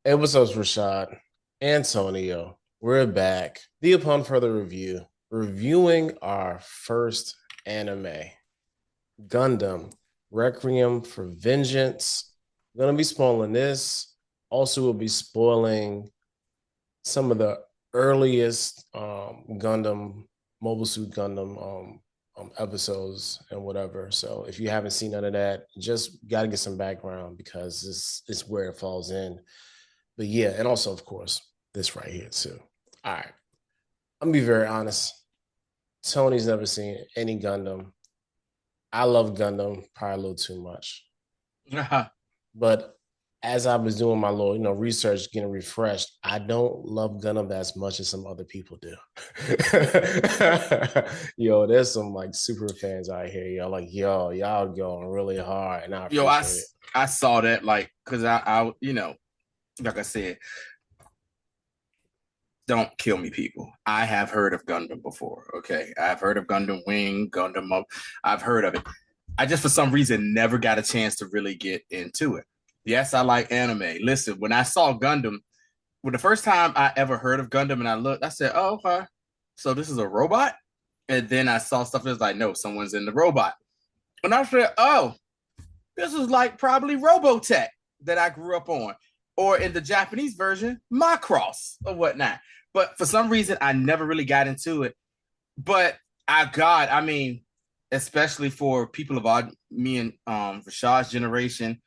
Hey, what's up, Rashad? Antonio, we're back. The Upon Further Review, reviewing our first anime, Gundam, Requiem for Vengeance. We're gonna be spoiling this. Also, we'll be spoiling some of the earliest Gundam, Mobile Suit Gundam episodes and whatever. So if you haven't seen none of that, just got to get some background because this is where it falls in. But yeah, and also, of course, this right here too. All right. I'm gonna be very honest. Tony's never seen any Gundam. I love Gundam probably a little too much. But as I was doing my little, research, getting refreshed, I don't love Gundam as much as some other people do. Yo, there's some like super fans out here. Yo, like y'all going really hard, and I Yo, I, appreciate it. I saw that like because like I said, don't kill me, people. I have heard of Gundam before. Okay, I've heard of Gundam Wing, Gundam Up. I've heard of it. I just for some reason never got a chance to really get into it. Yes, I like anime. Listen, when I saw Gundam, the first time I ever heard of Gundam, and I looked, I said, "Oh, okay, so this is a robot." And then I saw stuff that was like, "No, someone's in the robot." And I said, "Oh, this is like probably Robotech that I grew up on, or in the Japanese version, Macross or whatnot." But for some reason, I never really got into it. But I mean, especially for people of me and Rashad's generation.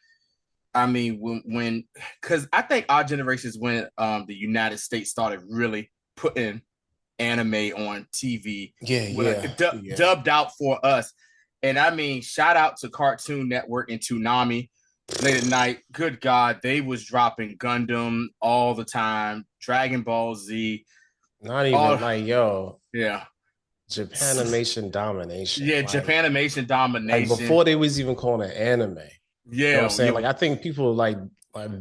I mean, when because I think our generation is when the United States started really putting anime on TV Yeah, with yeah, yeah. dubbed out for us. And I mean, shout out to Cartoon Network and Toonami late at night. Good God, they was dropping Gundam all the time, Dragon Ball Z, Not even all like yo, yeah, Japanimation domination. yeah, Like Japanimation like domination. before they was even calling it anime. You know what I'm Yeah, saying? yeah, Like I think people like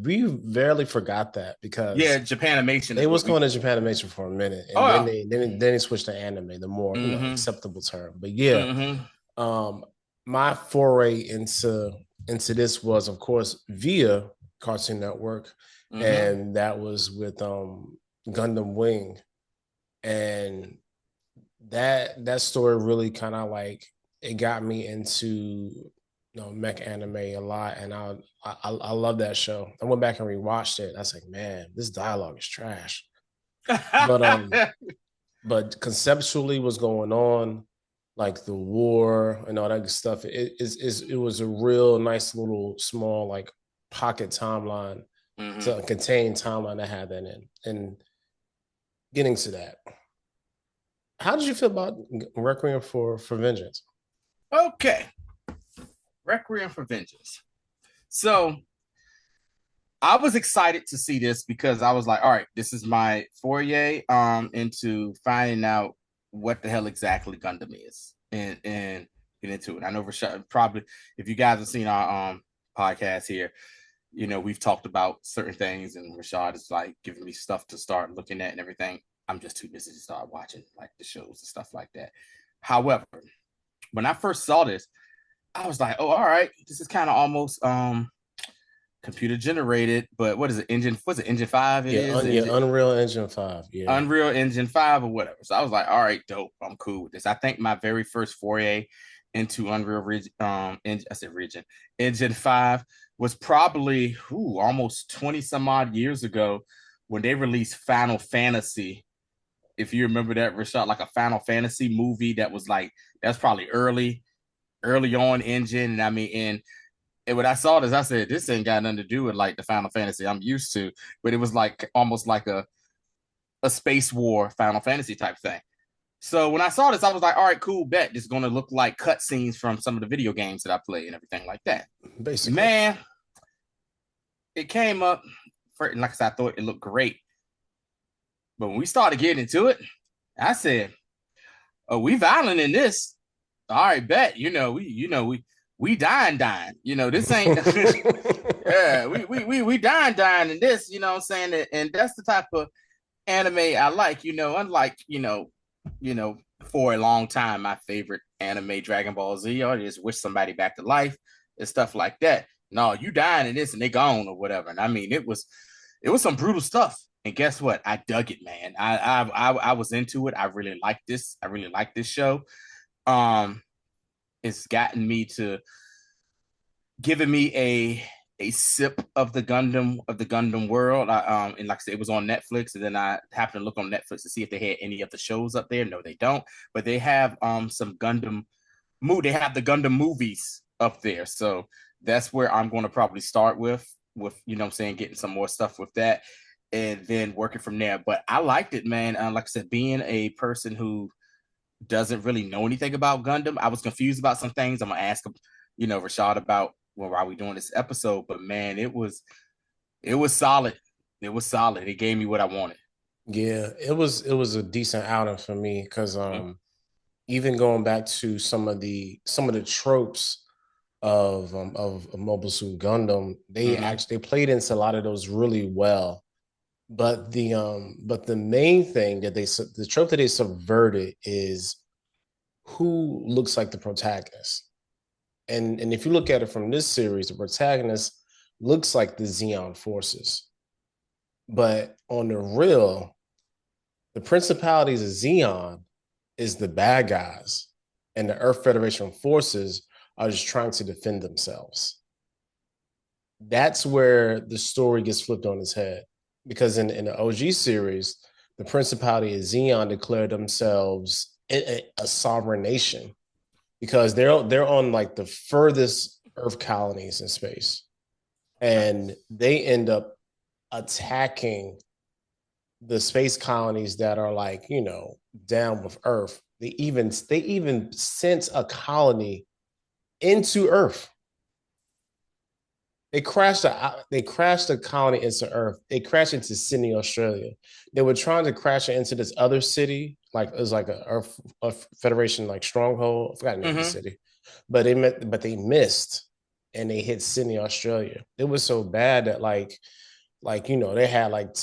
we barely forgot that yeah. because Japanimation they is was what we. calling it Japanimation for a minute, and then Oh, they switched to anime, the more mm-hmm, acceptable term. But yeah, mm-hmm, um, my foray into this was, of course, via Cartoon Network, mm-hmm. and that was with Gundam Wing, and that story really kind of like it got me into mech anime a lot, and I love that show. I went back and rewatched it. I was like, man, this dialogue is trash. But but conceptually, what's going on, like the war and all that stuff, it was a real nice little small like pocket timeline mm-hmm. to contain timeline that had that in. And getting to that, how did you feel about Requiem for Vengeance? Okay, Requiem for Vengeance. So I was excited to see this because I was like, all right, this is my foray into finding out what the hell exactly Gundam is and get into it. I know Rashad probably if you guys have seen our podcast here, we've talked about certain things and Rashad is like giving me stuff to start looking at and everything. I'm just too busy to start watching like the shows and stuff like that. However, when I first saw this, I was like, oh, all right, this is kind of almost computer generated, but what is it? What's it? Engine 5 it Yeah, is? yeah, Engine Unreal Engine 5. Yeah. Unreal Engine 5 or whatever. So I was like, all right, dope. I'm cool with this. I think my very first foray into I said region Engine 5 was probably almost 20 some odd years ago when they released Final Fantasy. If you remember that, Rashad, like a Final Fantasy movie that was like that's probably early on engine. And I mean, and when I saw this, I said, this ain't got nothing to do with like the Final Fantasy I'm used to, but it was like almost like a space war Final Fantasy type thing. So when I saw this, I was like, all right, cool, bet. This is going to look like cutscenes from some of the video games that I play and everything like that. Basically. Man, it came up, and like I said, I thought it looked great. But when we started getting into it, I said, oh, we violent in this. All right, bet. We dying. This ain't yeah, we dying in this, you know what I'm saying? And that's the type of anime I like, unlike, for a long time, my favorite anime, Dragon Ball Z, I just wish somebody back to life and stuff like that. No, you dying in this and they gone or whatever. And I mean, it was some brutal stuff. And guess what? I dug it, man. I was into it. I really like this. I really like this show. Um, it's gotten me to giving me a sip of the Gundam world. And like I said, it was on Netflix, and then I happened to look on Netflix to see if they had any of the shows up there. No, they don't, but they have some Gundam they have the Gundam movies up there. So that's where I'm going to probably start with you know what I'm saying, getting some more stuff with that and then working from there. But I liked it, man. Like I said, being a person who doesn't really know anything about Gundam, I was confused about some things. I'm gonna ask him, you know, Rashad about, well, why are we doing this episode? But man, it was solid. It was solid. It gave me what I wanted. Yeah, it was a decent outing for me because Mm-hmm. even going back to some of the tropes of Mobile Suit Gundam, they Mm-hmm. actually played into a lot of those really well. But the main thing that the trope that they subverted is who looks like the protagonist. And if you look at it from this series, the protagonist looks like the Xeon forces. But on the real, the principalities of Xeon is the bad guys, and the Earth Federation forces are just trying to defend themselves. That's where the story gets flipped on its head. Because in the OG series, the Principality of Xeon declared themselves a sovereign nation because they're on like the furthest Earth colonies in space, Okay. and they end up attacking the space colonies that are like down with Earth. They even sent a colony into Earth. They crashed a colony into Earth. They crashed into Sydney, Australia. They were trying to crash it into this other city, like it was like a Federation like stronghold. I forgot the name of the Mm-hmm. city, but they missed and they hit Sydney, Australia. It was so bad that they had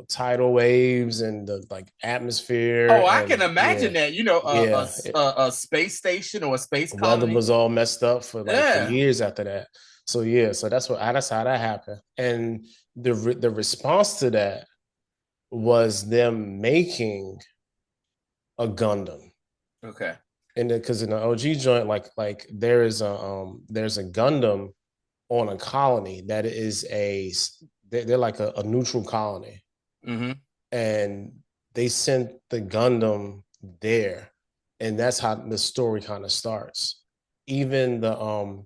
tidal waves and the like atmosphere Oh, I can and imagine that. You know, yeah, a space station or a space the weather colony. was all messed up for Yeah. years after that. So yeah, so that's how that happened. And the response to that was them making a Gundam. Okay. And because in the OG joint, like there's a Gundam on a colony that is they're like a neutral colony, Mm-hmm. and they sent the Gundam there, and that's how the story kind of starts. Even the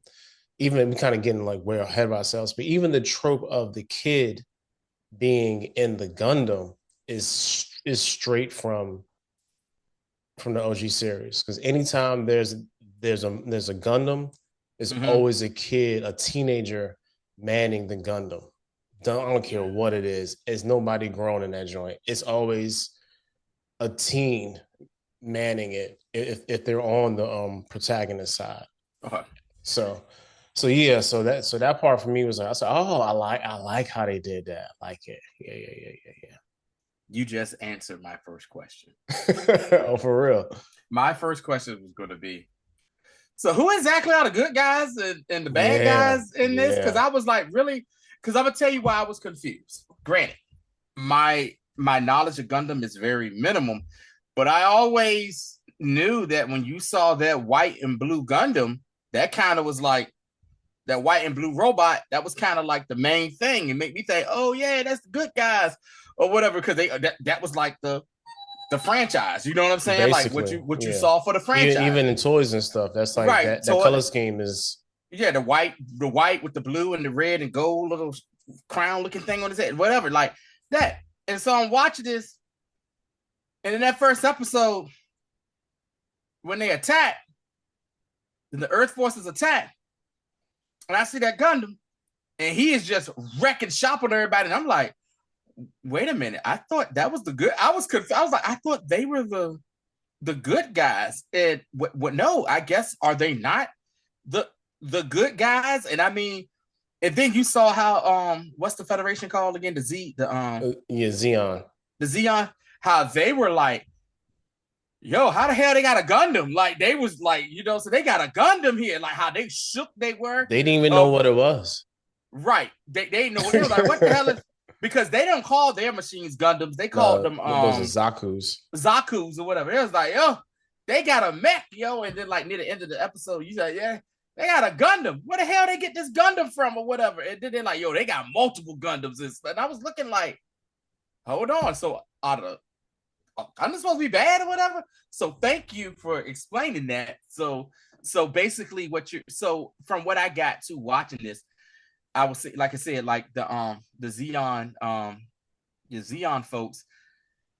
even we kind of getting like way ahead of ourselves, but even the trope of the kid being in the Gundam is straight from the OG series. Because anytime there's a Gundam, there's Mm-hmm. always a kid, a teenager manning the Gundam. I don't care what it is. It's nobody grown in that joint. It's always a teen manning it if they're on the protagonist side. Okay. So yeah, so that part for me was like I said, oh, I like how they did that. I like it. Yeah. You just answered my first question. Oh, for real. My first question was going to be, so who exactly are the good guys and the bad Yeah, guys in this? Because yeah. I was like, really? Because I'm gonna tell you why I was confused. Granted, my knowledge of Gundam is very minimum, but I always knew that when you saw that white and blue Gundam, that kind of was like that white and blue robot. That was kind of like the main thing. It made me think, oh yeah, that's the good guys or whatever. Because that was like the franchise. You know what I'm saying? Like Basically, what you yeah. saw for the franchise, Even in toys and stuff, that's like right? that So color scheme is yeah, the white with the blue and the red and gold little crown looking thing on his head, whatever, like that. And so I'm watching this, and in that first episode, when they attack, and the Earth forces attack, and I see that Gundam, and he is just wrecking shop on everybody, and I'm like, wait a minute, I thought that was the good. I was confused. I was like, I thought they were the good guys, and what? No, I guess are they not the the good guys? And I mean, and then you saw how what's the Federation called again? yeah, Xeon. The Xeon, how they were like, yo, how the hell they got a Gundam? Like they was like, you know, so they got a Gundam here, like how they shook they were. They didn't even know Uh what it was. right. They didn't know what they were like, what the hell is because they don't call their machines Gundams. They called them Those are Zaku's. Zaku's or whatever. It was like, yo, they got a mech, yo. And then like near the end of the episode, you say, yeah, they got a Gundam. Where the hell they get this Gundam from or whatever? And then they're like, yo, they got multiple Gundams. And I was looking like, hold on. So out of Gundam's supposed to be bad or whatever. So thank you for explaining that. So basically so from what I got to watching this, I would say, like I said, like the Xeon the Xeon folks,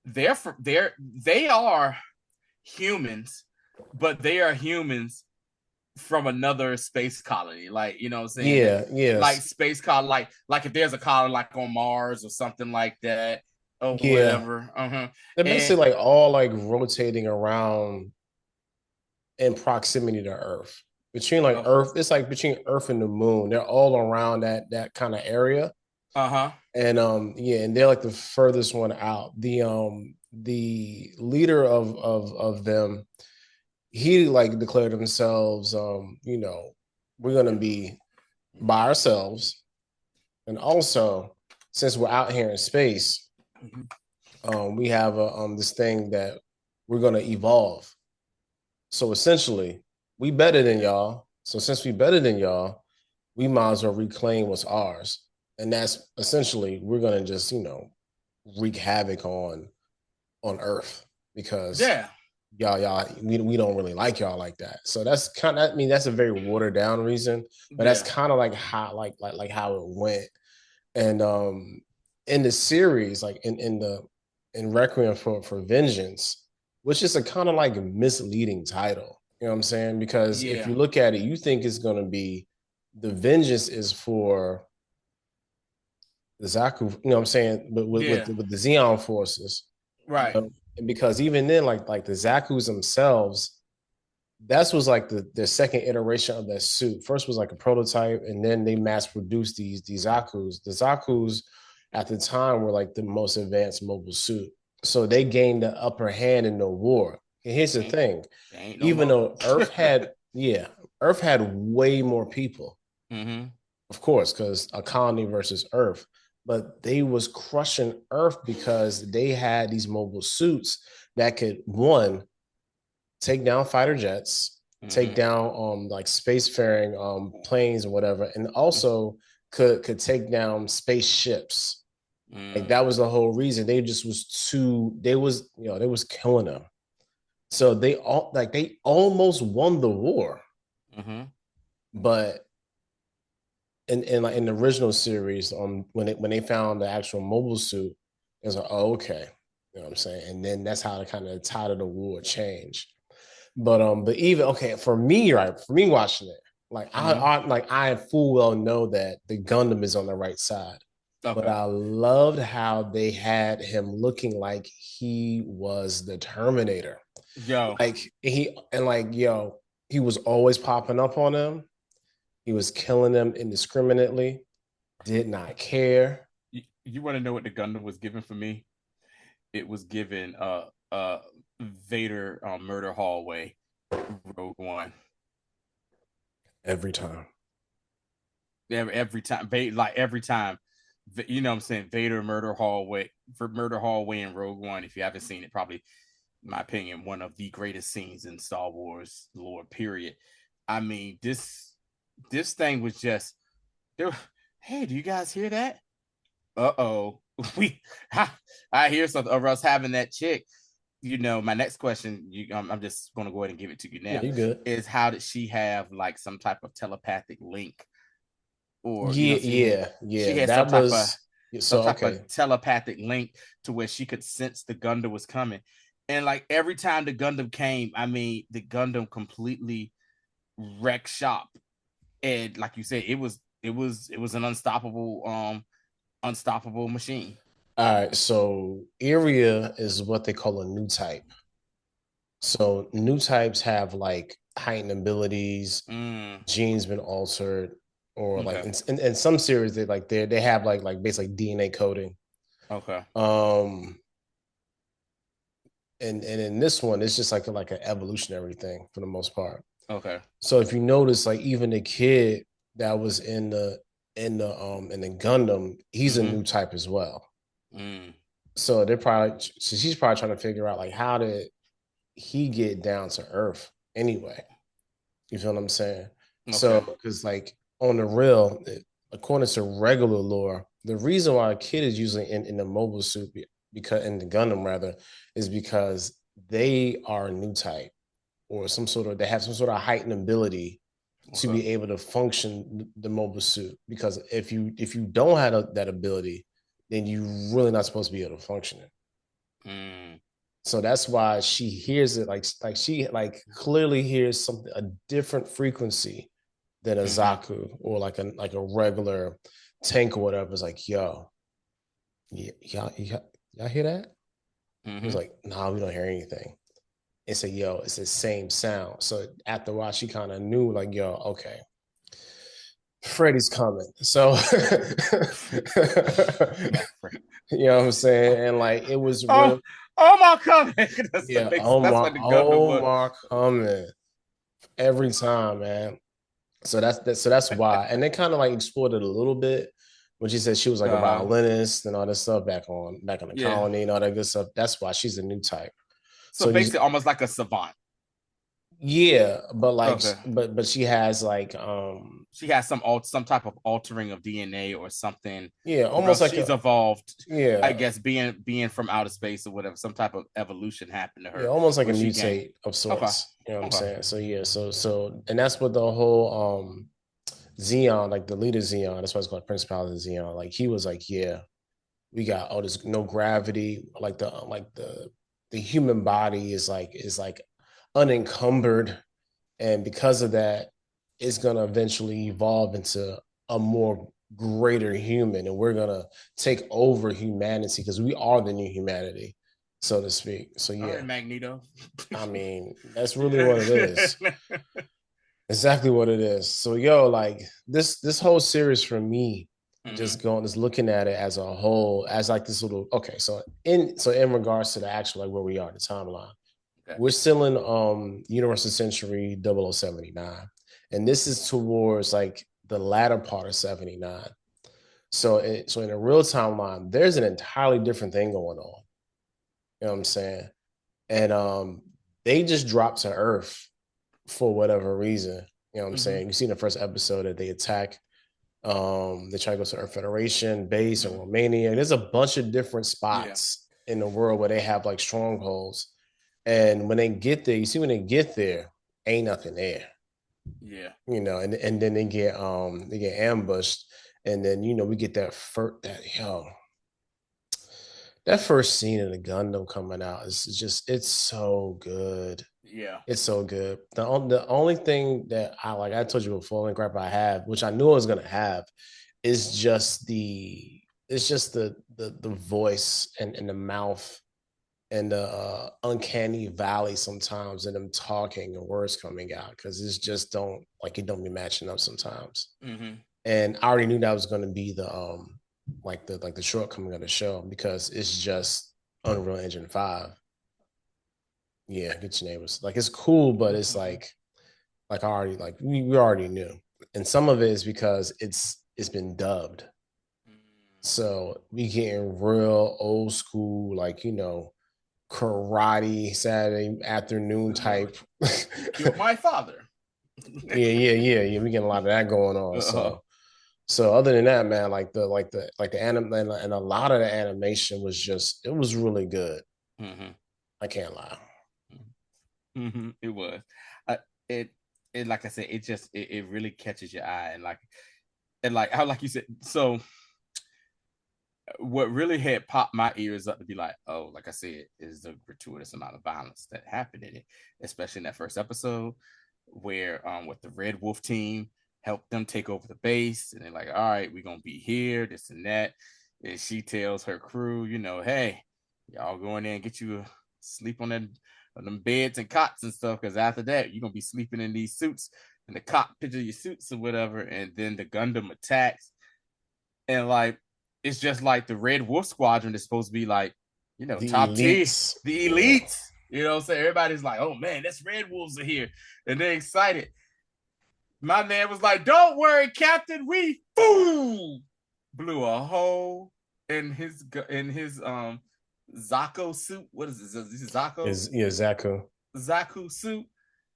they are humans, but they are humans from another space colony. Like, you know what I'm saying? Yeah, yes. Like space colony, like if there's a colony like on Mars or something like that, or Yeah. whatever. They're basically like all like rotating around in proximity to Earth. Between like Earth, it's like between Earth and the moon. They're all around that kind of area. And yeah, and they're like the furthest one out. The leader of them, he like declared themselves, you know, we're gonna be by ourselves. And also, since we're out here in space, we have this thing that we're gonna evolve. So essentially, we better than y'all. So since we better than y'all, we might as well reclaim what's ours. And that's essentially we're gonna just, you know, wreak havoc on Earth because y'all we don't really like y'all like that. So that's kind of, I mean, that's a very watered down reason, but that's kind of like how like how it went. And in the series, like in Requiem for Vengeance, which is a kind of like misleading title. You know what I'm saying? Because if you look at it, you think it's gonna be the vengeance is for the Zaku, you know what I'm saying, but with the Xeon forces. Right. You know? And because even then, like the Zaku's themselves, that was like the second iteration of that suit. First was like a prototype, and then they mass produced these Zaku's. The Zaku's at the time were like the most advanced mobile suit. So they gained the upper hand in the war. And here's the thing. Even though Earth had, Earth had way more people. Of course, because a colony versus Earth. But they was crushing Earth because they had these mobile suits that could, one, take down fighter jets, take down like spacefaring planes or whatever, and also could take down spaceships. Like that was the whole reason. They just was too. They was, you know, they was killing them. So they almost won the war, but in the original series, when they found the actual mobile suit, it was like, oh, okay, you know what I'm saying, and then that's how the kind of tide of the war changed. But even okay, for me watching it, like I full well know that the Gundam is on the right side. Okay. But I loved how they had him looking like he was the Terminator. He was always popping up on them. He was killing them indiscriminately. Did not care. You want to know what the Gundam was given for me? It was given Vader Murder Hallway Rogue One. Every time. Every time. Every time. You know what I'm saying? Vader Murder Hallway in Rogue One. If you haven't seen it, probably, in my opinion, one of the greatest scenes in Star Wars lore, period. I mean, this thing was just there. Hey, do you guys hear that? Uh-oh. I hear something of us having that chick. You know, my next question, I'm just going to go ahead and give it to you now. Yeah, you good. Is how did she have like some type of telepathic link? Or she had some type of telepathic link to where she could sense the Gundam was coming. And like every time the Gundam came, I mean, the Gundam completely wrecked shop. And like you said, it was an unstoppable machine. All right, so Area is what they call a new type. So new types have like heightened abilities, genes been altered, or like in some series they have like basically DNA coding. Okay. And in this one, it's just like an evolutionary thing for the most part. Okay. So if you notice, like even the kid that was in the in the Gundam, he's a Mm-hmm. new type as well. Mm. So they're probably so she's probably trying to figure out like how did he get down to Earth anyway? You feel what I'm saying? So Okay. because like on the real, according to regular lore, the reason why a kid is usually in the mobile suit because in the Gundam rather is because they are a new type or some sort of they have some sort of heightened ability to Okay. be able to function the mobile suit. Because if you don't have that ability, then you really not supposed to be able to function it. Mm. So that's why she hears it like she like clearly hears something a different frequency than a Mm-hmm. Zaku or like a regular tank or whatever. It's like, yo, y'all hear that? He was Mm-hmm. like, nah, we don't hear anything. And say, yo, it's the same sound. So after a while, she kind of knew, like, yo, okay, Freddy's coming. So Not Fred. you know what I'm saying? And like it was Oh, real, oh my God. yeah, That's what the Gundam was. Omar coming every time, man. So that's why. And they kind of like explored it a little bit when she said she was like a Uh, violinist and all this stuff back on the yeah. colony and all that good stuff. That's why she's a new type. So So you basically, almost like a savant. yeah, but like Okay. but she has like She has some type of altering of DNA or something, yeah, or almost else like she's a evolved. I yeah, guess being from outer space or whatever, some type of evolution happened to yeah, her almost like a where she gained. mutate of Okay. sorts. You know what I'm Okay. saying? So yeah, so and that's what the whole Xeon, like the leader Xeon, that's why it's called Principality Xeon. Like he was like, yeah, we got there's no gravity, like the human body is like unencumbered, and because of that, it's gonna eventually evolve into a more greater human, and we're gonna take over humanity because we are the new humanity, so to speak. So All yeah, right, Magneto. I mean that's really what it is. Exactly what it is. So yo, like this whole series for me, Mm-hmm. just looking at it as a whole, as like this little okay. So in regards to the actual like where we are in the timeline, Okay. we're still in Universal Century 0079. And this is towards like the latter part of 79. So in a real timeline, there's an entirely different thing going on. You know what I'm saying? And they just dropped to Earth for whatever reason. You know what I'm Mm-hmm. saying? You see in the first episode that they attack they try to go to Earth Federation base in Mm-hmm. Romania. There's a bunch of different Yeah. spots in the world where they have like strongholds. And when they get there, you see when they get there, ain't nothing there. Yeah. And then they get ambushed. And then we get that first scene of the Gundam coming out is just it's so good. Yeah. It's so good. The only thing that I told you before, and crap I have, which I knew I was gonna have, is just the voice and the mouth and the uncanny valley sometimes and them talking and words coming out because it's just don't like it don't be matching up sometimes. Mm-hmm. And I already knew that was going to be the shortcoming of the show because it's just Unreal Engine 5. Yeah, get your neighbors. Like it's cool, but it's like I already like we already knew. And some of it is because it's been dubbed. So we getting real old school, like karate Saturday afternoon type. You killed my father. Yeah. We getting a lot of that going on. Uh-huh. So other than that, man, like the anime and a lot of the animation it was really good. Mm-hmm. I can't lie. Mm-hmm. It was. Uh, it it like I said, it really catches your eye and like how like you said. So what really had popped my ears up to be like, oh, like I said, is the gratuitous amount of violence that happened in it, especially in that first episode where with the Red Wolf team helped them take over the base, and they're like, all right, we're gonna be here, this and that. And she tells her crew, hey, y'all go in there and get you a sleep on them beds and cots and stuff, because after that, you're gonna be sleeping in these suits in the cockpit of your suits or whatever. And then the Gundam attacks, and like it's just like the Red Wolf Squadron is supposed to be like, The top tier, elites. the Yeah. elites. So everybody's like, oh man, that's Red Wolves are here, and they're excited. My man was like, "Don't worry, Captain. We boom blew a hole in his Zako suit. What is this? Is this Zako? Is yeah, Zaku. Zaku suit."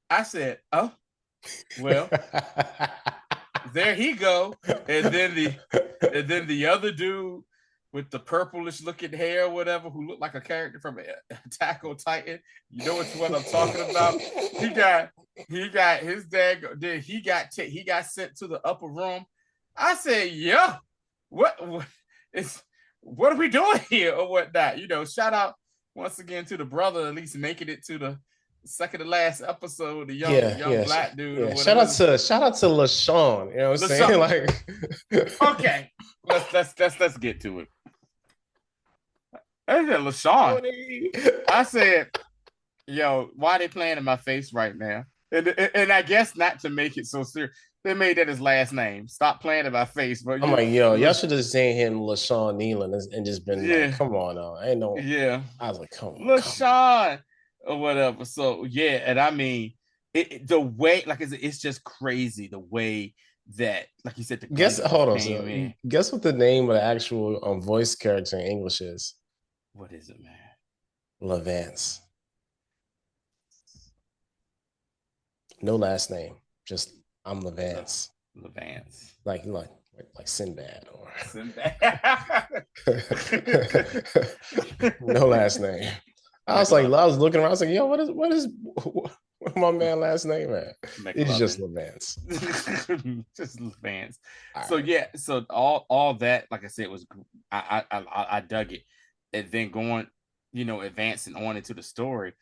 I said, "Oh, well, there he go." And then the other dude with the purplish looking hair, or whatever, who looked like a character from Attack on Titan. You know what I'm talking about? He got his dad. Then he got sent to the upper room. I said, "Yeah, what is what are we doing here or whatnot?" Shout out once again to the brother, at least making it to the second to last episode, the young Yeah, young yeah, black dude or yeah. whatever. Shout out to LaShawn. You know what I'm saying? LaShawn. Like, Okay, let's get to it. I said, LaShawn. I said, "Yo, why are they playing in my face right now?" And I guess not to make it so serious, they made that his last name. Stop playing in my face, but I'm like, yo, y'all should have seen him, LaShawn Nealon, and just been like, yeah, come on, ain't no. yeah, I was like, come on, come on. LaShawn or whatever. So yeah, and I mean, the way, like it's just crazy the way that, like you said, the Guess, Gundams hold on, came so in. guess what the name of the actual voice character in English is? What is it, man? Levance. No last name, just I'm Levance. Levance. Like Sinbad or Sinbad. no last name. I was looking around, I was like, yo, what my man last name at? It's just Levance. Just Levance. All So right. yeah, so all that, like I said, was I dug it. And then going, advancing on into the story,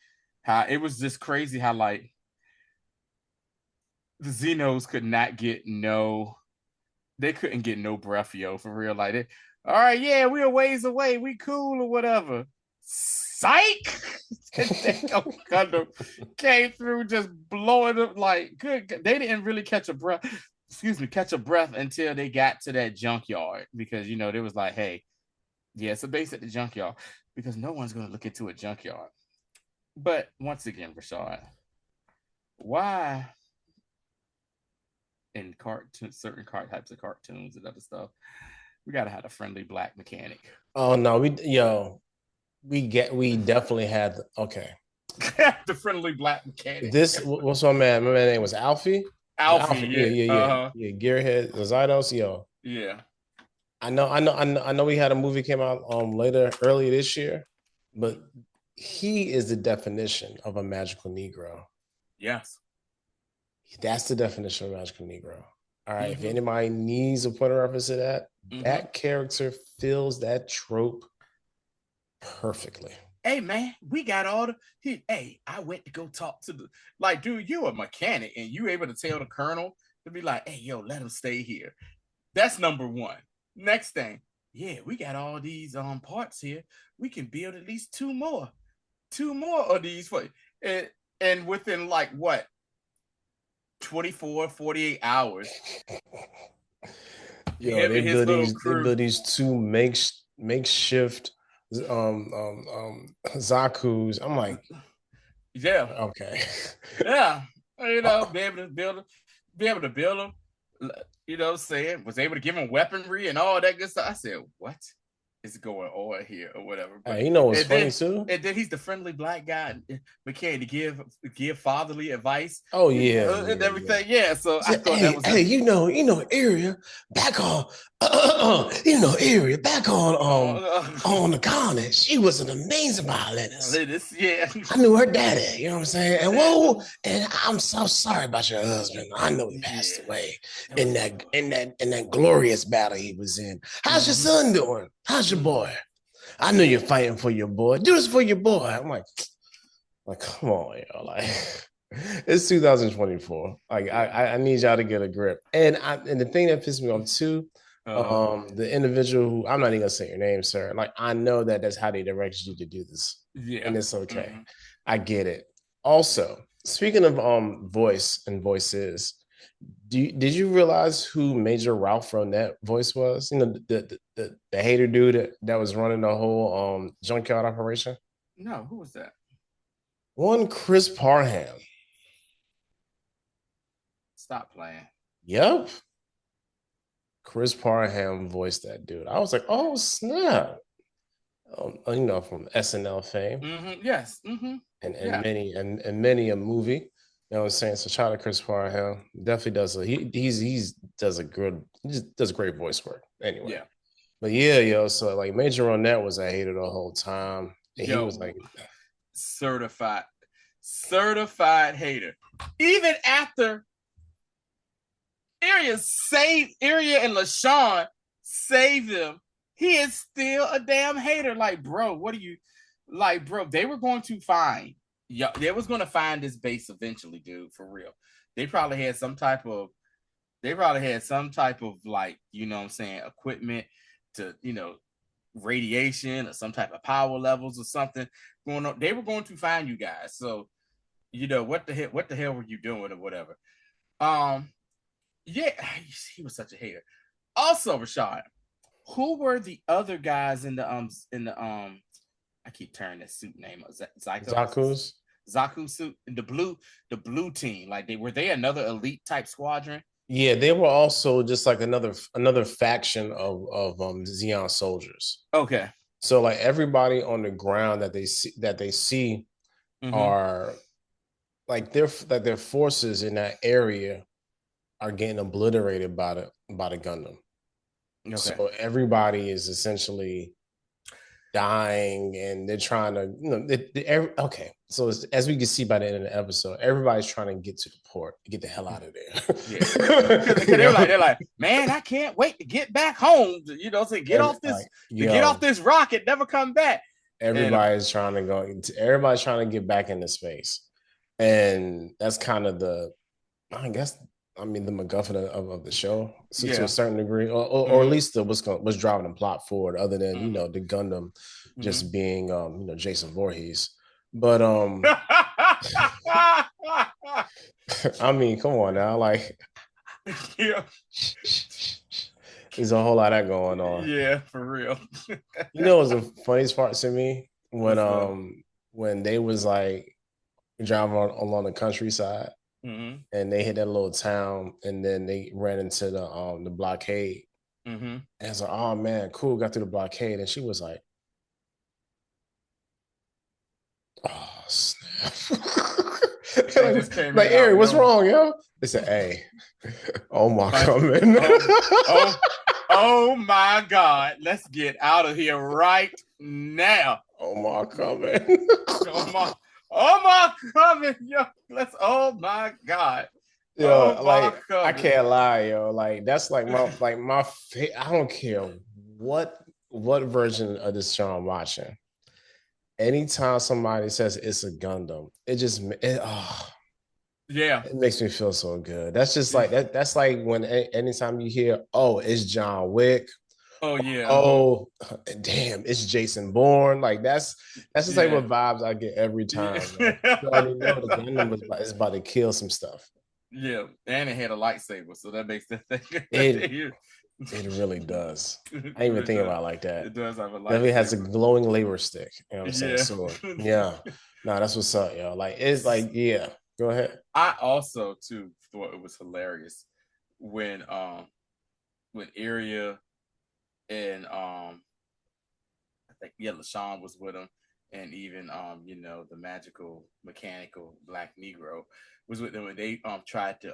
how it was just crazy how like the Xenos could not get they couldn't get no breath, yo, for real. Like, all right, yeah, we're a ways away, we cool or whatever. Psych! Gundam came through just blowing up like good. They didn't really catch a breath. Excuse me, catch a breath until they got to that junkyard, because they was like, hey, yeah, it's a base at the junkyard, because no one's gonna look into a junkyard. But once again, Rashad, why in certain types of cartoons and other stuff, we gotta have a friendly black mechanic? Oh no, we definitely had okay. The friendly black mechanic. What's my man? My man name was Alfie. Alfie, Alfie, yeah. Uh-huh. yeah. Gearhead, Zydos, yo. Yeah. I know we had a movie came out earlier this year, but he is the definition of a magical Negro. Yes. That's the definition of a magical Negro. All right. If anybody needs a point of reference to that, that character fills that trope perfectly. Hey man, we got all hey, I went to go talk to dude, you're a mechanic and you able to tell the colonel to be like, hey, yo, let him stay here. That's number one. Next thing, yeah, we got all these parts here. We can build at least two more of these for you. And within like what, 24, 48 hours. Yo, they build these two makeshift Zaku's. I'm like, yeah, okay, yeah, be able to build them. Saying was able to give him weaponry and all that good stuff. I said, what is going on here or whatever? But hey, what's funny too? And then he's the friendly black guy, McCann, to give fatherly advice. Oh yeah, and everything. Yeah. So I thought that was area back on, area back on the continent. She was an amazing violinist. Yeah, I knew her daddy. You know what I'm saying? And I'm so sorry about your husband. I know he passed away in that glorious battle he was in. How's your son doing? How's your boy? I know you're fighting for your boy. Do this for your boy. I'm like, come on, yo, like. It's 2024. Like I need y'all to get a grip. And the thing that pissed me off too, the individual who, I'm not even gonna say your name, sir. Like I know that's how they directed you to do this. Yeah. And it's okay. I get it. Also, speaking of voice and voices, did you realize who Major Ralph Ronette voice was? The hater dude that was running the whole junkyard operation? No, who was that? One Chris Parham. Stop playing. Yep. Chris Parham voiced that dude. I was like, oh snap. From SNL fame Yes. and Yeah. many a movie. You know what I'm saying? So shout out to Chris Parham. Definitely does he's does a good he just does great voice work anyway. Yeah. But yeah, yo, so like Major Ronette was a hater the whole time. And he was Yo, like, certified, certified hater. Even after Iria and LaShawn saved him, he is still a damn hater. Like, bro, what are you like, bro? They were going to find, yeah, they was going to find this base eventually, dude, for real. They probably had some type of like, you know what I'm saying, equipment to, radiation or some type of power levels or something going on. They were going to find you guys. So, what the hell were you doing or whatever? Um, yeah, he was such a hater. Also, Rashad, who were the other guys in the I keep turning that suit name up. Zaku's. Zaku suit, the blue team. Like they another elite type squadron. Yeah, they were also just like another faction of Xeon soldiers. Okay. So like everybody on the ground that they see Mm-hmm. are like their forces in that area are getting obliterated by the Gundam. Okay. So everybody is essentially dying, and they're trying to, okay. So as we can see by the end of the episode, everybody's trying to get to the port, get the hell out of Yeah. there. Because they're like, man, I can't wait to get back home. To get Every off this like yo, rocket, never come back. And everybody's trying to go. Everybody's trying to get back into space, and that's kind of I guess, the MacGuffin of the show, so to a yeah. certain degree, or at Mm-hmm. least what's driving the plot forward, other than Mm-hmm. the Gundam Mm-hmm. just being Jason Voorhees. But I mean, come on now, like Yeah. there's a whole lot of that going on. Yeah, for real. What's the funniest part to me What's that? when they was like driving along the countryside, Mm-hmm. and they hit that little town, and then they ran into the blockade. Mm-hmm. And it's like, oh man, cool, got through the blockade. And she was like, oh snap. They just came like, in out Aaron, of what's nowhere. wrong, yo? They said, hey, oh my coming. Oh, oh, oh my God. Let's get out of here right now. Oh my coming. Oh my coming, yo. Oh my God. Oh Yo, my like I coming. can't lie, yo. Like that's like I don't care what version of this show I'm watching. Anytime somebody says it's a Gundam, Yeah. it makes me feel so good. That's just like that's like when anytime you hear, oh, it's John Wick. Oh yeah. Oh, damn, it's Jason Bourne. Like that's the type Yeah. of vibes I get every time, man. You already know the Gundam is about to kill some stuff. Yeah. And it had a lightsaber, so that makes that thing. It it really does. It I didn't even really think does. about it like that. It does have a Definitely has a lightsaber. glowing labor stick. You know what I'm saying? Yeah. So yeah. No, that's what's up, yo. Like it's like, yeah. Go ahead. I also too thought it was hilarious when Iria and I think, yeah, LaShawn was with him, and even the magical mechanical black Negro was with them, and they tried to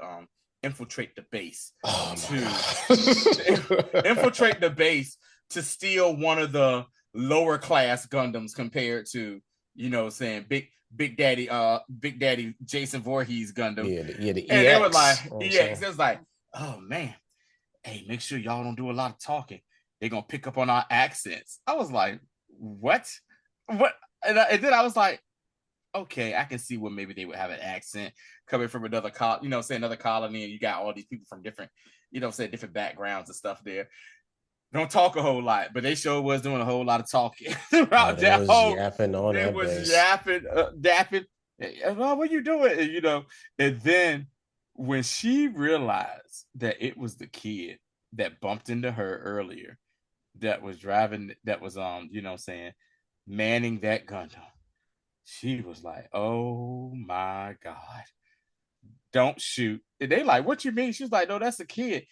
infiltrate the base Oh to my infiltrate god. the base to steal one of the lower class Gundams compared to, saying Big Daddy Jason Voorhees Gundam. The And they were like, EX. You know what I'm EX. saying? It was like, oh man, hey, make sure y'all don't do a lot of talking. They're gonna pick up on our accents. I was like, what? What? And then I was like, okay, I can see where maybe they would have an accent coming from another say another colony, and you got all these people from different, say different backgrounds and stuff there. Don't talk a whole lot, but they sure was doing a whole lot of talking Oh, throughout they that was whole. yapping on They that was base. yapping, dapping. Oh, what you doing? And then when she realized that it was the kid that bumped into her earlier, that was driving, that was saying, manning that Gundam, she was like, oh my God. don't shoot. And they like, what you mean? She's like, no, that's a kid.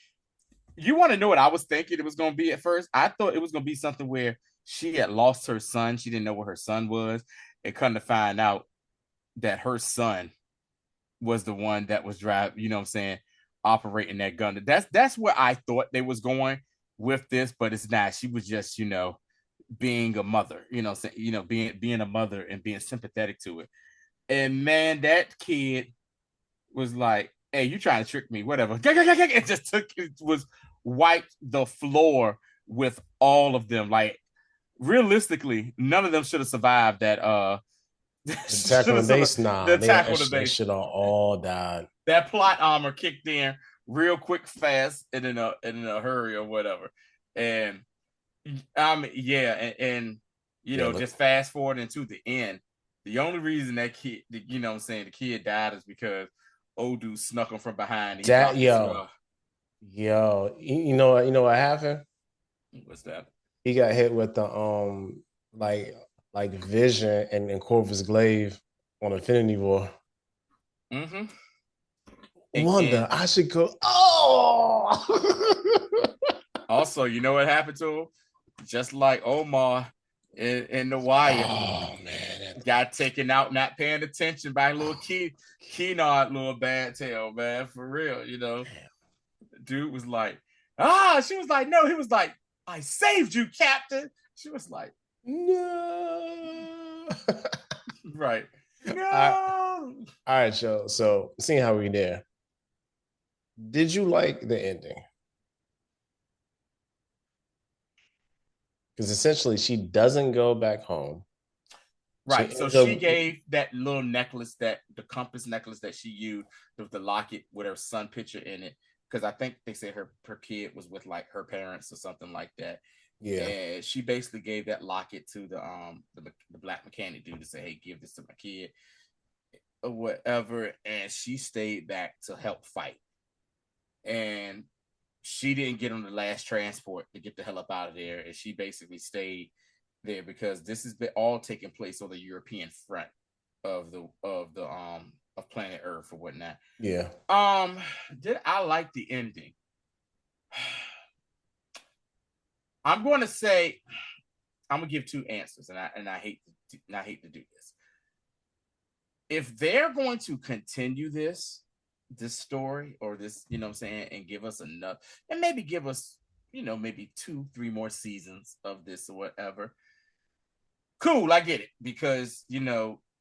You want to know what I was thinking it was going to be at first? I thought it was going to be something where she had lost her son. She didn't know where her son was. And come to find out that her son was the one that was driving, you know what I'm saying, operating that gun. That's where I thought they was going with this, but it's not. She was just, being a mother, being a mother and being sympathetic to it. And man, that kid was like, hey, you trying to trick me, whatever. It just was wiped the floor with all of them. Like, realistically, none of them should have survived that The attack on the base, the nah, attack on the they base. should have all died. That plot armor kicked in real quick, fast, and in a hurry or whatever. And yeah, and Yeah, look, just fast forward into the end. The only reason that kid, what I'm saying, the kid died is because old dude snuck him from behind. And he that dropped his you know what happened? What's that? He got hit with the like Vision and Corvus Glaive on Infinity War. Mm-hmm. Wonder, I should go. Oh, also, you know what happened to him? Just like Omar in The Wire. oh man, Got taken out, not paying attention by little Keenard, little bad tail, man. For real, Dude was like, she was like, no, he was like, I saved you, Captain. She was like, no. right. No. All right, so seeing how we there, did you like the ending? Because essentially, she doesn't go back home. Right. So she gave that little necklace, the compass necklace that she used with the locket with her son picture in it. Because I think they said her kid was with like her parents or something like that. Yeah. And she basically gave that locket to the black mechanic dude to say, hey, give this to my kid or whatever. And she stayed back to help fight. And she didn't get on the last transport to get the hell up out of there. And she basically stayed there because this has been all taking place on the European front of planet Earth or whatnot. Yeah. Did I like the ending? I'm going to say I'm gonna give two answers, and I hate to do this. If they're going to continue this story or this, what I'm saying, and give us enough, and maybe give us, maybe 2-3 more seasons of this or whatever. Cool, I get it, because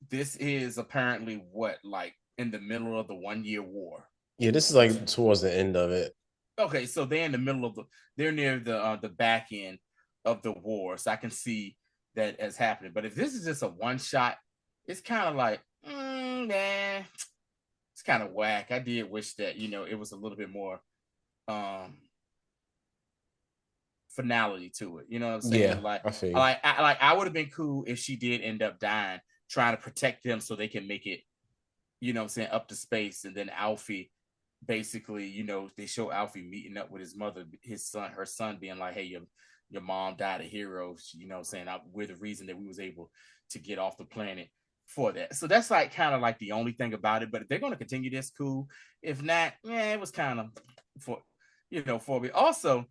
this is apparently like in the middle of the 1-year war. Yeah, this is like towards the end of it. Okay, so they're in the middle of they're near the back end of the war, so I can see that as happening. But if this is just a one shot, it's kind of like, nah, it's kind of whack. I did wish that it was a little bit more finality to it. You know what I'm saying? Yeah, like I feel you. I would have been cool if she did end up dying, trying to protect them so they can make it, what I'm saying, up to space, and then Alfie. Basically, they show Alfie meeting up with his mother, her son being like, hey, your mom died a hero. Saying we're the reason that we was able to get off the planet for that. So that's like kind of like the only thing about it. But if they're going to continue this, cool. If not, it was kind of for me. Also,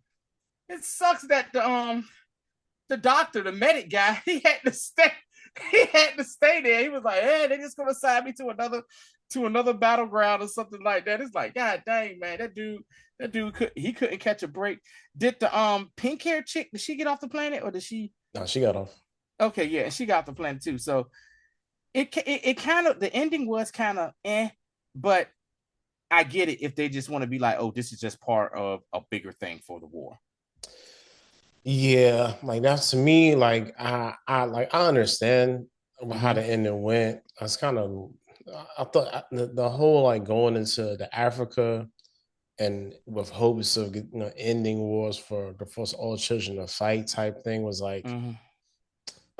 it sucks that the doctor, the medic guy, he had to stay there. He was like, hey, they're just gonna assign me to another battleground or something like that. It's like, god dang, man, that dude couldn't catch a break. Did the pink hair chick, did she get off the planet, or did she? No, she got off. Okay, yeah, she got off the planet too. So it kind of, the ending was kind of but I get it if they just want to be like, oh, this is just part of a bigger thing for the war. Yeah, like that's to me, like I understand how the ending went. I thought the whole like going into the Africa and with hopes of ending wars for all children to fight type thing was like,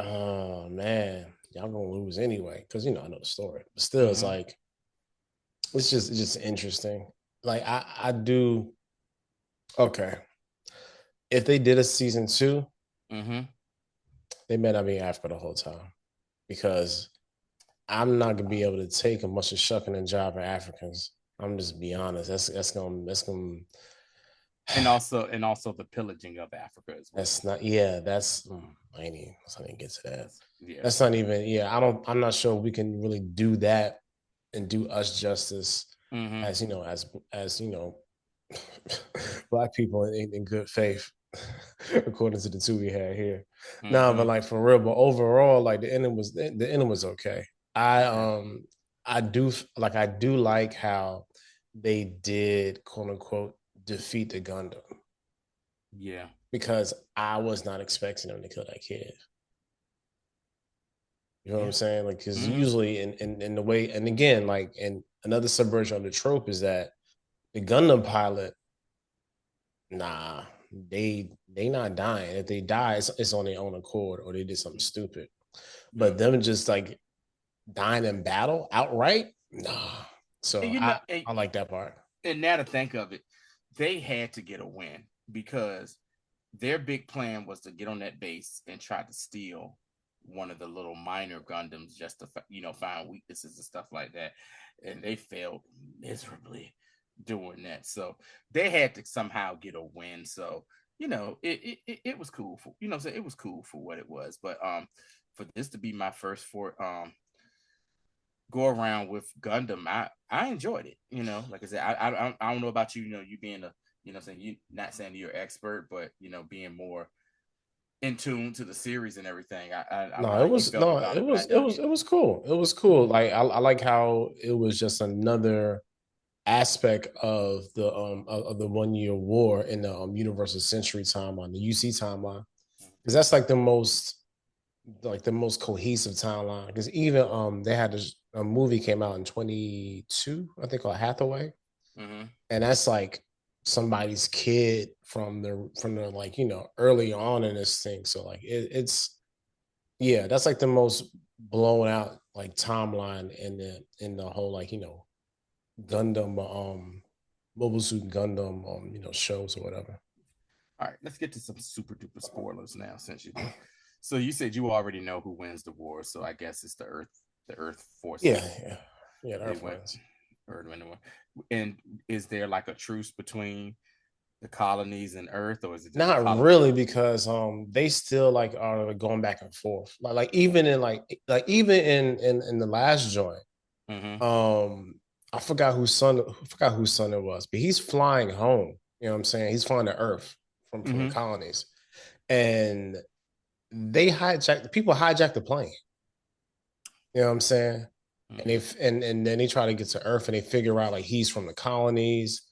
oh man, y'all gonna lose anyway, because I know the story. But still, it's like it's just interesting. Like I do. Okay, if they did a season 2, they may not be in Africa the whole time, because I'm not gonna be able to take a bunch of shucking and jiving Africans I'm just be honest. That's gonna And also the pillaging of Africa as well. that's not yeah, that's I ain't even let's not even get to that. Yeah. That's not even yeah, I'm not sure we can really do that and do us justice Mm-hmm. as as black people in good faith, according to the two we had here. No, but Mm-hmm. like for real, but overall, like the ending was okay. I Okay. um I do like how they did quote unquote defeat the Gundam Yeah. because I was not expecting them to kill that kid. You know what I'm Yeah. saying? Like, because Mm-hmm. usually in the way, and again, like, and another subversion of the trope is that the Gundam pilot, nah, they not dying. If they die, it's on their own accord or they did something stupid. Yeah. But them just like dying in battle outright, nah. And So you know, and, I like that part. and now to think of it, they had to get a win because their big plan was to get on that base and try to steal one of the little minor Gundams just to find weaknesses and stuff like that, and they failed miserably doing that. So they had to somehow get a win. So it was cool for so it was cool for what it was. But for this to be my first go around with Gundam, I enjoyed it. Like I said, I don't know about you. You being a saying you not saying you're an expert, but being more in tune to the series and everything. I don't know No, how it you was felt no, about it, but I dug it. it was cool. It was cool. Like I like how it was just another aspect of of the 1 year war in the Universal Century timeline, the UC timeline, because that's like the most cohesive timeline. Because even they had a movie came out in 22, I think, called Hathaway, Mm-hmm. and that's like somebody's kid from the like early on in this thing. So like it's yeah, that's like the most blown out like timeline in the whole like Gundam Mobile Suit Gundam shows or whatever. All right, let's get to some super duper spoilers now. Since you did, so you said you already know who wins the war. So I guess it's the Earth Yeah, forces. yeah, yeah. The They Earth went wins. Earth went. And is there like a truce between the colonies and Earth, or is it just the Not colony? really because they still like are going back and forth. Like even in like even in the last joint, Mm-hmm. um I forgot whose son it was, but he's flying home. You know what I'm saying? He's flying to Earth from the Mm-hmm. colonies, and people hijack the plane. You know what I'm saying? And Mm-hmm. if and then they try to get to Earth and they figure out like he's from the colonies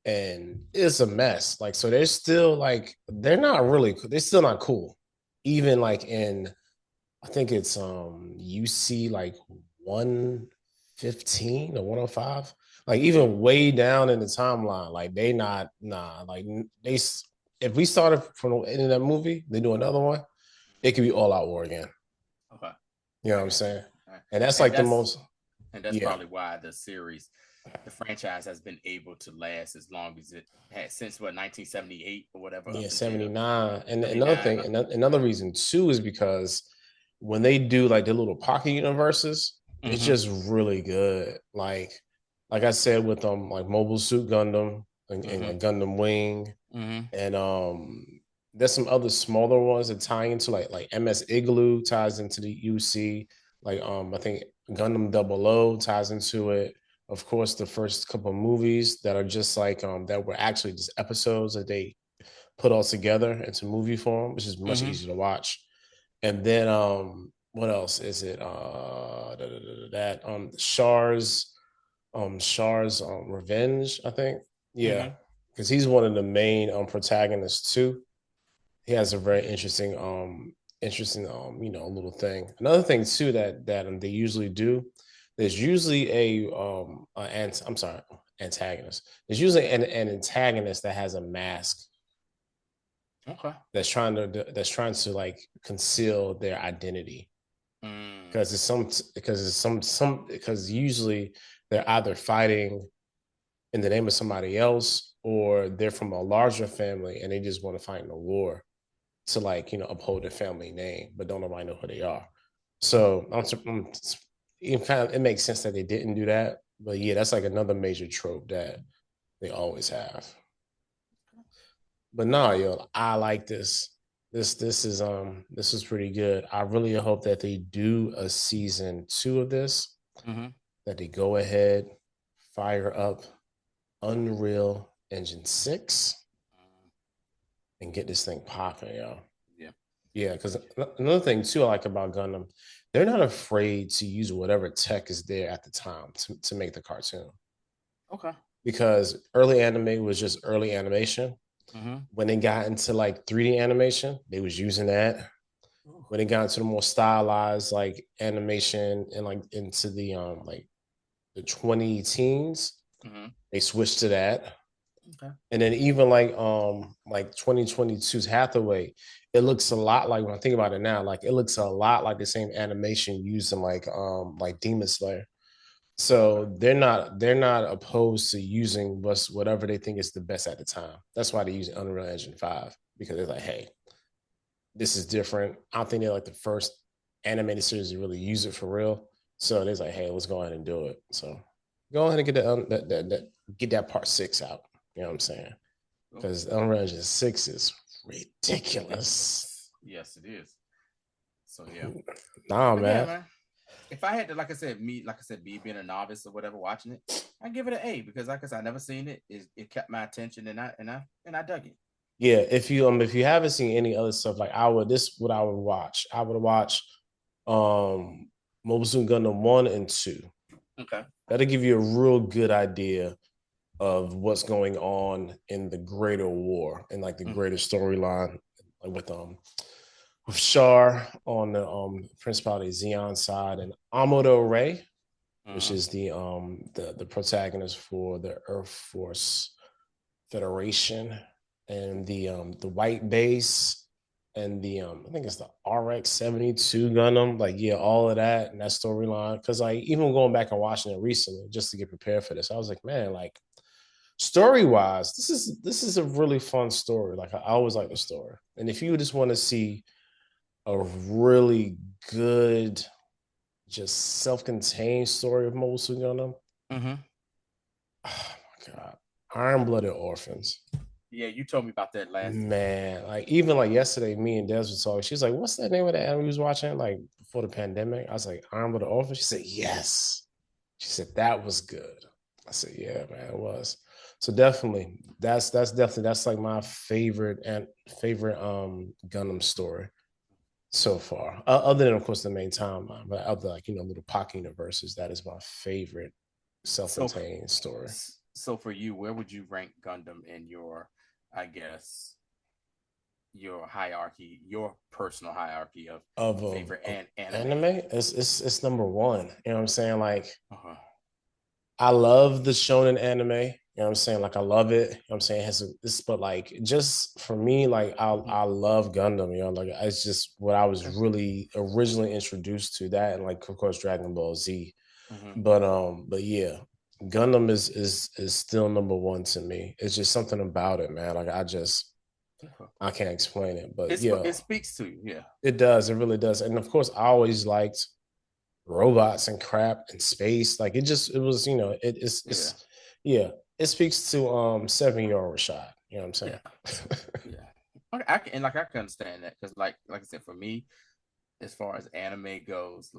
and it's a mess. Like so they're still like they're still not cool. Even like in I think it's UC like 115 or 105. Like even way down in the timeline, like they not nah, like they if we started from the end of that movie, they do another one, it could be all out war again. Okay, You know I what I'm got you. saying? All right. And that's And like the that's most and that's yeah. probably why the franchise has been able to last as long as it has since 1978 or whatever Yeah, up until 79. And another 79. thing, another reason too is because when they do like the little pocket universes, it's Mm-hmm. just really good. Like I said with like Mobile Suit Gundam and Mm-hmm. like Gundam Wing Mm-hmm. and there's some other smaller ones that tie into like MS Igloo ties into the UC. Like I think Gundam Double O ties into it. Of course, the first couple of movies that are just like that were actually just episodes that they put all together into movie form, which is much Mm-hmm. easier to watch. And then what else is it? That Char's Revenge, I think. Yeah. Mm-hmm. Because he's one of the main protagonists too. He has a very interesting little thing. Another thing too that they usually do, there's usually I'm sorry, antagonist. There's usually an antagonist that has a mask Okay. that's trying to like conceal their identity Mm. because usually they're either fighting in the name of somebody else or they're from a larger family and they just want to fight in a war to like uphold their family name but don't nobody know who they are. So it makes sense that they didn't do that. But yeah, that's like another major trope that they always have. But no, yo, I like this. This is pretty good. I really hope that they do a season 2 of this, Mm-hmm. that they go ahead, fire up Unreal Engine 6 and get this thing popping, yo. Yeah. Yeah, because another thing too I like about Gundam, they're not afraid to use whatever tech is there at the time to make the cartoon. Okay. Because early anime was just early animation. Mm-hmm. When they got into like 3D animation, they was using that. When they got into the more stylized like animation and like into the like the 20 teens, Mm-hmm. they switched to that. Okay. And then even like 2022's Hathaway, it looks a lot like, when I think about it now, like it looks a lot like the same animation used in like Demon Slayer. Okay. So they're not opposed to using whatever they think is the best at the time. That's why they use Unreal Engine 5, because they're like, hey, this is different. I don't think they're like the first animated series to really use it for real. So they're like, hey, let's go ahead and do it. So go ahead and get get that part 6 out. You know what I'm saying? Cool. Because Unreal Engine 6 is ridiculous. Yes, it is. So yeah. Nah, But yeah, man. man. If I had to, me being a novice or whatever watching it, I give it an A because, like I said, I never seen it. It kept my attention, and I dug it. Yeah, if you haven't seen any other stuff, like this is what I would watch. I would watch um Mobile Suit Gundam 1 and 2. Okay. That'll give you a real good idea of what's going on in the greater war and like the Mm-hmm. greater storyline, like with Char on the Principality Xeon side, and Amado Ray, which Mm-hmm. is the protagonist for the Earth Force Federation, and the white base, and the I think it's the RX-72 Gundam. Like, yeah, all of that and that storyline. Because like even going back and watching it recently just to get prepared for this, I was like, man, like story wise, this is a really fun story. Like I always like the story. And if you just want to see a really good, just self-contained story of Mobile Suit Gundam, Mm-hmm. oh my god, Iron Blooded Orphans. Yeah, you told me about that last. Man, like even like yesterday, me and Des were talking. She's like, "What's that name of the anime we was watching?" Like before the pandemic, I was like, "Arm of the Orphan." She said, "Yes." She said that was good. I said, "Yeah, man, it was." So definitely, that's like my favorite Gundam story so far. Other than of course the main timeline, but other like little pocket universes, that is my favorite So, self-contained story so for you, where would you rank Gundam in your, I guess, your hierarchy, your personal hierarchy of favorite of anime? anime. It's number one. You know what I'm saying? Like Uh-huh. I love the shonen anime. You know what I'm saying? Like I love it. You know what I'm saying? It has this, but like just for me, like Mm-hmm. I love Gundam. Like it's just what I was Okay. really originally introduced to, that, and like of course Dragon Ball Z. Mm-hmm. But yeah, Gundam is still number one to me. It's just something about it, man. Like Okay. I can't explain it, but yeah, It speaks to you, yeah. it does. It really does. And of course, I always liked robots and crap and space. Like it was, Yeah. yeah, it speaks to 7-year old Rashad. You know what I'm saying? Yeah. Yeah. Okay, I can understand that because like I said, for me, as far as anime goes,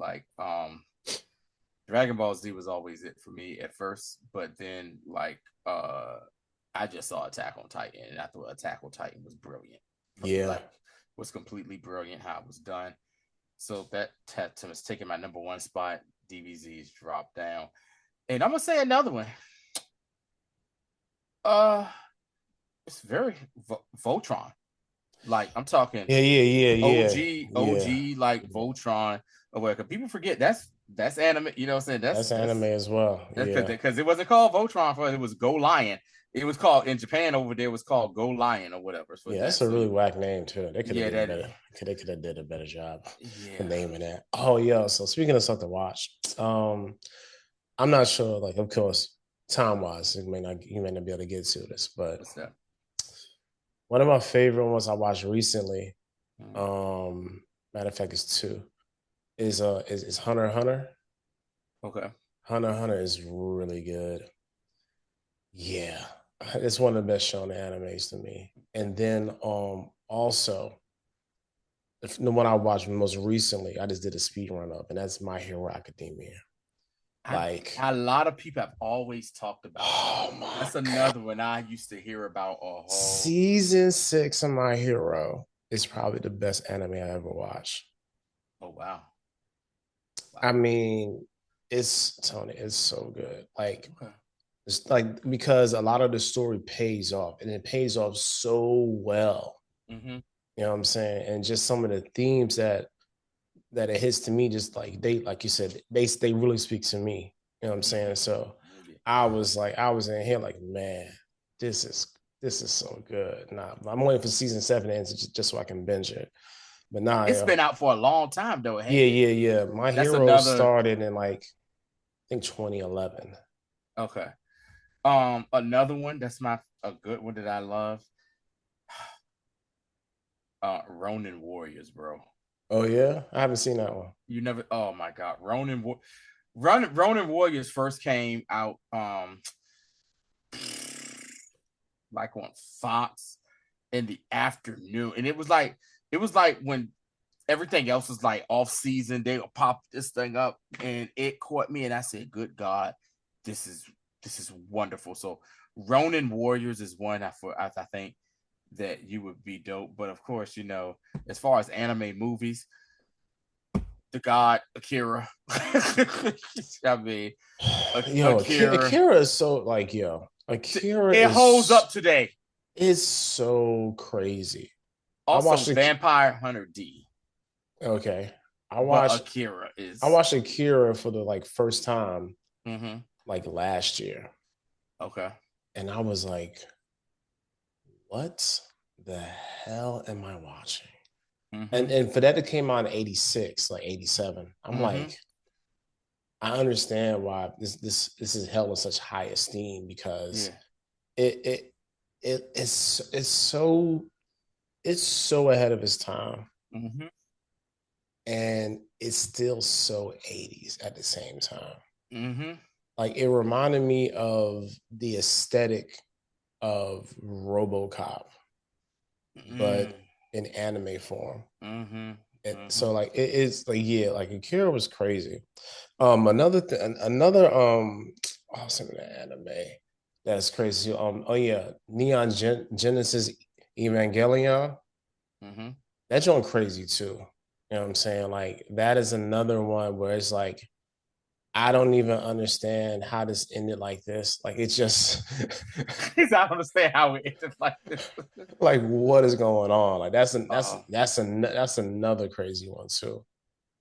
Dragon Ball Z was always it for me at first, but then I just saw Attack on Titan, and I thought Attack on Titan was brilliant for me, Yeah. was completely brilliant how it was done. So that was taking my number one spot. DBZ's dropped down, and I'm gonna say another one. Uh, it's very Voltron. Like I'm talking Yeah, yeah, yeah, yeah, yeah. OG, like Yeah. Voltron or whatever. People forget that's anime. You know what I'm saying? That's anime as well. That's Yeah. because it wasn't called Voltron for it was Go Lion. It was called in Japan over there. It was called Go Lion or whatever for Yeah, that's that. a So really whack name too. They could have yeah, did a that better. They could have did a better job of yeah. naming that. Oh yeah. So speaking of something to watch, I'm not sure. Like, of course, time wise, you may not be able to get to this, but What's that? one of my favorite ones I watched recently, Mm, matter of fact, is two. Is Hunter x Hunter. okay. Hunter x Hunter is really good. Yeah, it's one of the best shown animes to me. And then also the one I watched most recently, I just did a speed run up, and that's My Hero Academia. I Like, a lot of people have always talked about that. oh my That's god, another one I used to hear about a whole. season 6 of My Hero is probably the best anime I ever watched. Oh wow, I wow. mean, it's Tony, it's so good. Like, Okay. it's like because a lot of the story pays off, and it pays off so well. Mm-hmm. You know what I'm saying? And just some of the themes that it hits to me, just like they, like you said, they really speak to me. You know what I'm saying? Mm-hmm. So Yeah. I was in here like, man, this is this is so good. Nah, I'm waiting for season 7 to end just so I can binge it. But nah, It's yeah, been out for a long time though, yeah, ain't it? yeah, yeah. My That's Hero another. started in like I think 2011. Okay. Another one that's my a good one that I love. Ronin Warriors, bro. Oh yeah, I haven't seen that one. You never. Oh my God, Ronin Warriors first came out like on Fox in the afternoon, and it was like when everything else was like off season, they would pop this thing up, and it caught me, and I said, "Good God, this is this is wonderful." So Ronin Warriors is one I think that you would be dope. But of course, as far as anime movies, the God Akira. I mean, Yo, Akira. Akira is so like yo, Akira It holds up today. is so crazy. I Also, watched it. Vampire Hunter D, Okay, I but watched Akira I is. watched Akira for the like first time Mm-hmm. like last year, Okay. and I was like, what the hell am I watching? Mm-hmm. And for that it came out in 86, like 87. I'm Mm-hmm. like, I understand why this is held in such high esteem because Yeah. it it it's so ahead of its time, Mm-hmm. and it's still so 80s at the same time. Mm-hmm. Like it reminded me of the aesthetic of RoboCop, Mm-hmm. but in anime form. Mm-hmm. So Mm-hmm. like it is like, yeah, like Akira was crazy. Another another oh, some of the anime that's crazy. Oh yeah, Genesis Evangelion. Mm-hmm. That joint crazy too. You know what I'm saying? Like that is another one where it's like I don't even understand how this ended like this. Like it's just I don't understand how it ended like this. like what is going on? Like Uh-oh. that's another crazy one too.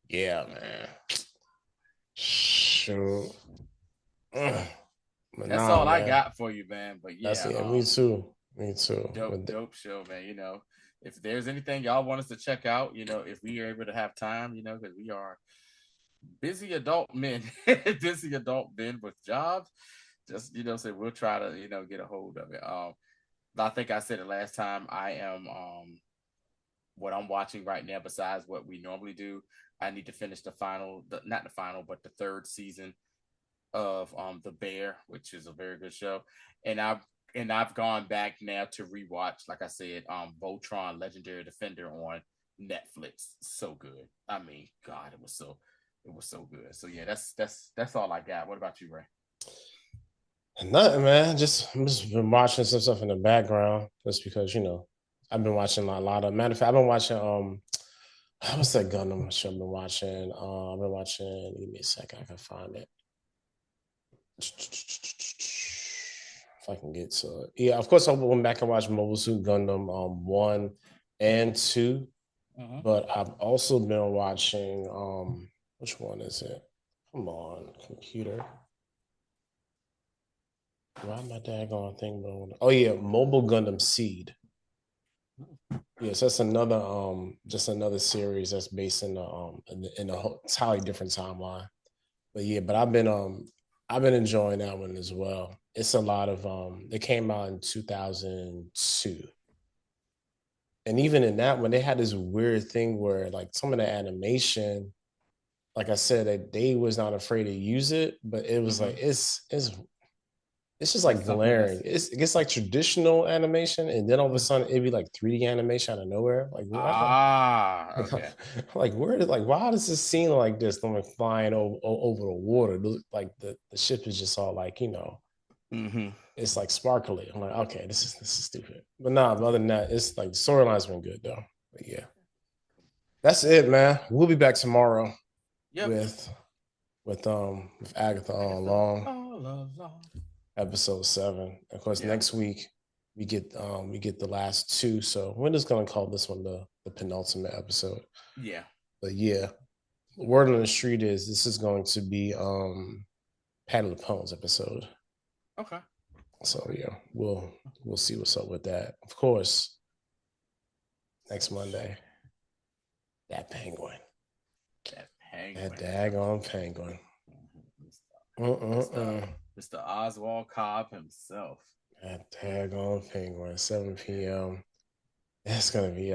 Yeah, man. Shoot. Ugh. But That's nah, all I man. got for you, man. But That's yeah, yeah, me too. Me too. dope, dope show, man. If there's anything y'all want us to check out, if we are able to have time, because we are busy adult men, busy adult men with jobs, just say we'll try to get a hold of it. I think I said it last time. I am what I'm watching right now. Besides what we normally do, I need to finish not the final, but the third season of The Bear, which is a very good show, and I've gone back now to rewatch, like I said, Voltron Legendary Defender on Netflix. So good. I mean, God, it was so good. So yeah, that's all I got. What about you, Ray? Nothing, man. I'm just been watching some stuff in the background just because I've been watching a lot of. Matter of fact, I've been watching what's that Gundam show I've been watching? I've been watching. Give me a second, I can find it. If I can get to it. Yeah, of course I went back and watched Mobile Suit Gundam 1 and 2, Mm-hmm. but I've also been watching which one is it? Come on, computer. Why my daggone thing going? Oh yeah, Mobile Gundam Seed. Yes, that's another just another series that's based in a entirely different timeline. But yeah, but I've been enjoying that one as well. It's a lot of it came out in 2002. And even in that one, they had this weird thing where like some of the animation like I said, that they was not afraid to use it, but it was like it's just like It's something glaring. that's It gets like traditional animation, and then all of a sudden it'd be like 3D animation out of nowhere. Like what? okay. Like where did like why does this scene like this? Them like flying over the water? Like the ship is just all like Mm-hmm. it's like sparkly. I'm like okay, this is stupid. But nah, other than that, it's like the storyline's been good though. But yeah, that's it, man. We'll be back tomorrow Yep. with with Agatha I on guess long all along. episode 7. Of course, Yeah. next week we get the last 2. So we're just gonna call this one the penultimate episode. Yeah. But yeah, word on the street is this is going to be Patty LaPone's episode. Okay. So yeah, we'll see what's up with that. Of course, next Monday, that penguin. That penguin. That daggone penguin. Mr. Oswald Cobb himself. That daggone penguin. 7 p.m. It's gonna be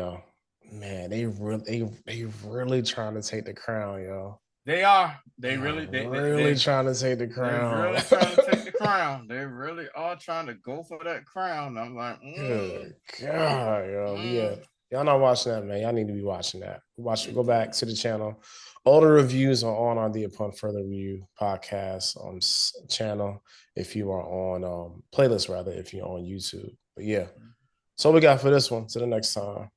man, they really trying to take the crown, yo. They are. They They are really really trying to take the they're crown. really trying to take the crown. They really are trying to go for that crown. I'm like, Good God, yo. Yeah. mm. Y'all not watching that, man. Y'all need to be watching that. Go back to the channel. All the reviews are on the Upon Further Review podcast channel. If you are on playlist, rather, if you're on YouTube. But yeah. So we got for this one. To the next time.